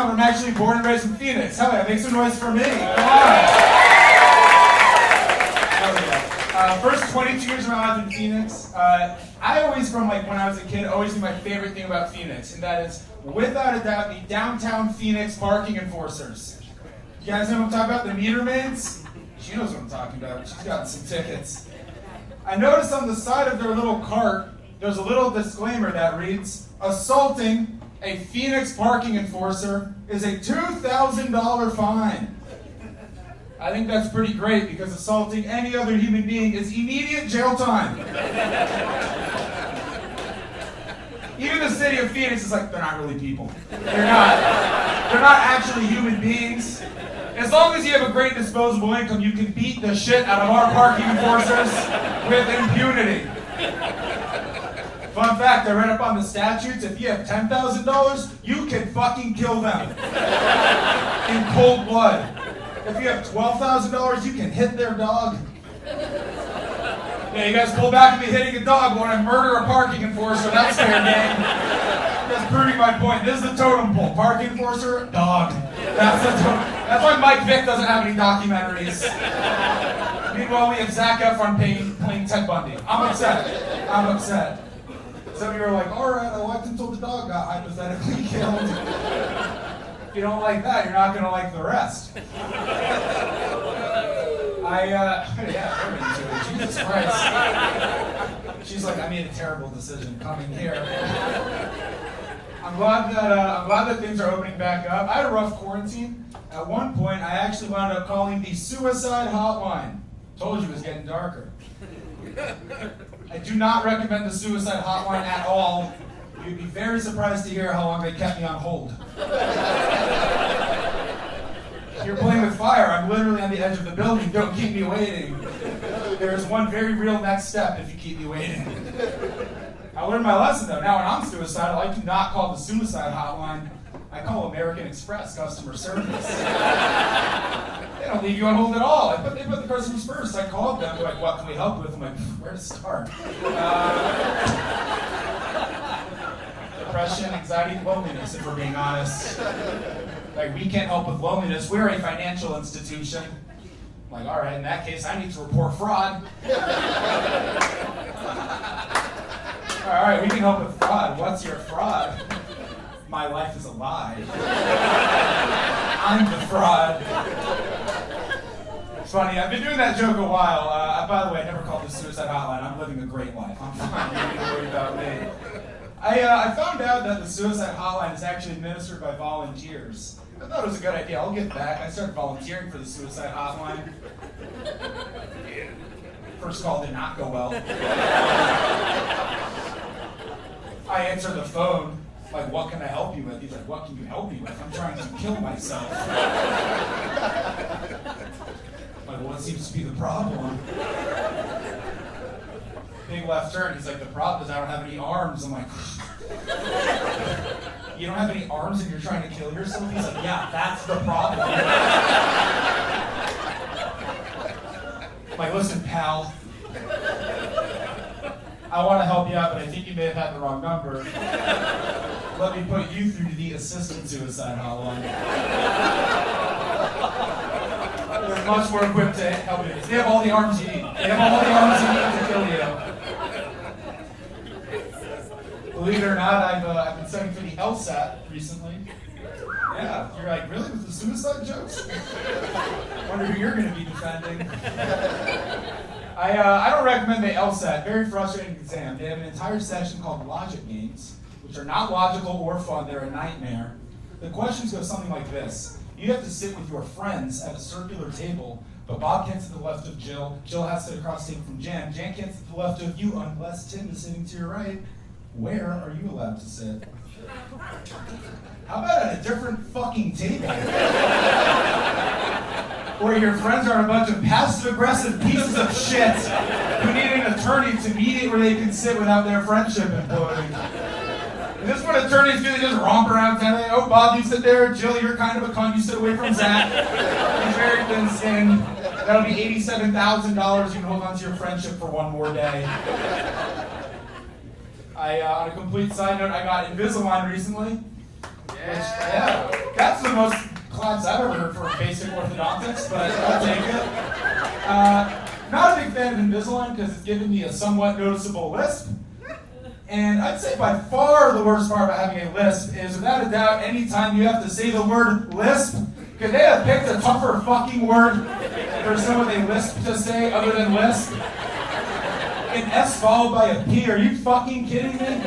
but I'm actually born and raised in Phoenix. Hell yeah, make some noise for me. Come on. First 22 years of my life in Phoenix, I always, from like when I was a kid, always knew my favorite thing about Phoenix, and that is, without a doubt, the downtown Phoenix parking enforcers. You guys know what I'm talking about? The Meter-Maids? She knows what I'm talking about. She's got some tickets. I noticed on the side of their little cart, there's a little disclaimer that reads, assaulting a Phoenix parking enforcer is a $2,000 fine. I think that's pretty great because assaulting any other human being is immediate jail time. Even the city of Phoenix is like, they're not really people. They're not actually human beings. As long as you have a great disposable income, you can beat the shit out of our parking enforcers with impunity. Fun fact, I read up on the statutes, if you have $10,000, you can fucking kill them in cold blood. If you have $12,000, you can hit their dog. Yeah, you guys pull back and be hitting a dog, but when I murder a parking enforcer, that's fair game. That's proving my point. This is the totem pole. Parking enforcer, dog. That's why Mike Vick doesn't have any documentaries. Meanwhile, we have Zac Efron playing Ted Bundy. I'm upset. Some of you are like, all right, I liked until the dog got hypothetically killed. If you don't like that, you're not going to like the rest. Yeah, we're into it. Jesus Christ. She's like, I made a terrible decision coming here. I'm glad that things are opening back up. I had a rough quarantine. At one point, I actually wound up calling the suicide hotline. Told you it was getting darker. I do not recommend the suicide hotline at all. You'd be very surprised to hear how long they kept me on hold. You're playing with fire. I'm literally on the edge of the building. Don't keep me waiting. There is one very real next step if you keep me waiting. I learned my lesson though. Now when I'm suicidal, I do not call the suicide hotline. I call American Express customer service. They don't leave you on hold at all. They put the customers first. I called them. They're like, what can we help with? I'm like, where to start? Depression, anxiety, loneliness, if we're being honest. Like, we can't help with loneliness. We're a financial institution. I'm like, all right, in that case, I need to report fraud. All right, we can help with fraud. What's your fraud? My life is a lie. I'm the fraud. It's funny, I've been doing that joke a while. By the way, I never called the suicide hotline. I'm living a great life. I'm fine. You don't need to worry about me. I found out that the suicide hotline is actually administered by volunteers. I thought it was a good idea. I'll give back. I started volunteering for the suicide hotline. First call did not go well. I answered the phone, like, what can I help you with? He's like, what can you help me with? I'm trying to kill myself. Like, what seems to be the problem? Big left turn. He's like, the problem is I don't have any arms. I'm like, you don't have any arms and you're trying to kill yourself? He's like, yeah, that's the problem. I'm like, listen, pal. I want to help you out, but I think you may have had the wrong number. Let me put you through to the assisted suicide hotline. They're much more equipped to help you. They have all the arms you need. They have all the arms you need to kill you. Believe it or not, I've been studying for the LSAT recently. Yeah, you're like, really? With the suicide jokes? Wonder who you're going to be defending. I don't recommend the LSAT. Very frustrating exam. They have an entire section called logic games, which are not logical or fun. They're a nightmare. The questions go something like this. You have to sit with your friends at a circular table, but Bob can't sit to the left of Jill. Jill has to sit across the table from Jan. Jan can't sit to the left of you unless Tim is sitting to your right. Where are you allowed to sit? How about at a different fucking table? Where your friends are a bunch of passive-aggressive pieces of shit who need an attorney to mediate where they can sit without their friendship imploding. Is this what attorneys do? They just romp around kind of, oh, Bob, you sit there. Jill, you're kind of a cunt. You sit away from Zach. He's very thin-skinned. That'll be $87,000 you can hold on to your friendship for one more day. On a complete side note, I got Invisalign recently. Yeah, that's the most class I've ever heard for basic orthodontics, but I'll take it. Not a big fan of Invisalign because it's given me a somewhat noticeable lisp. And I'd say by far the worst part about having a lisp is, without a doubt, anytime you have to say the word lisp. Could they have picked a tougher fucking word for someone they lisp to say other than lisp? An S followed by a P, are you fucking kidding me?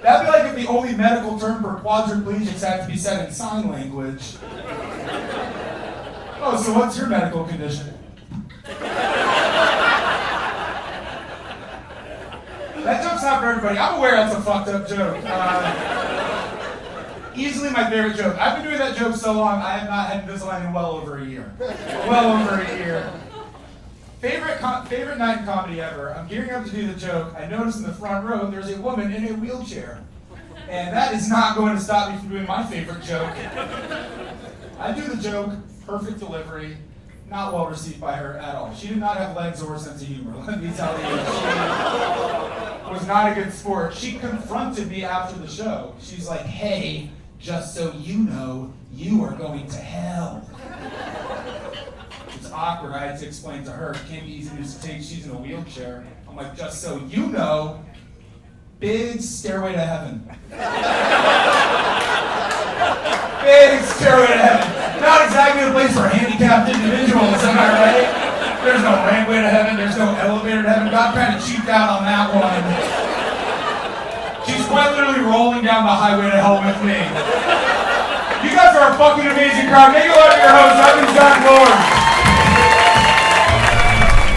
That'd be like if the only medical term for quadriplegics had to be said in sign language. Oh, so what's your medical condition? That joke's not for everybody. I'm aware that's a fucked up joke. Easily my favorite joke. I've been doing that joke so long, I have not had Invisalign in well over a year. Well over a year. Favorite night in comedy ever. I'm gearing up to do the joke. I notice in the front row there's a woman in a wheelchair. And that is not going to stop me from doing my favorite joke. I do the joke, perfect delivery, not well received by her at all. She did not have legs or a sense of humor, let me tell you. She was not a good sport. She confronted me after the show. She's like, hey, just so you know, you are going to hell. It's awkward. I had to explain to her. It can't be easy to take. She's in a wheelchair. I'm like, just so you know, big stairway to heaven. Big stairway to heaven. Not exactly the place for handicapped individuals, am I right? There's no rampway to heaven. There's no elevator to heaven. God kind of cheaped out on that one. She's quite literally rolling down the highway to hell with me. You guys are a fucking amazing crowd. Make a lot of your hosts. I've been Zach Lord.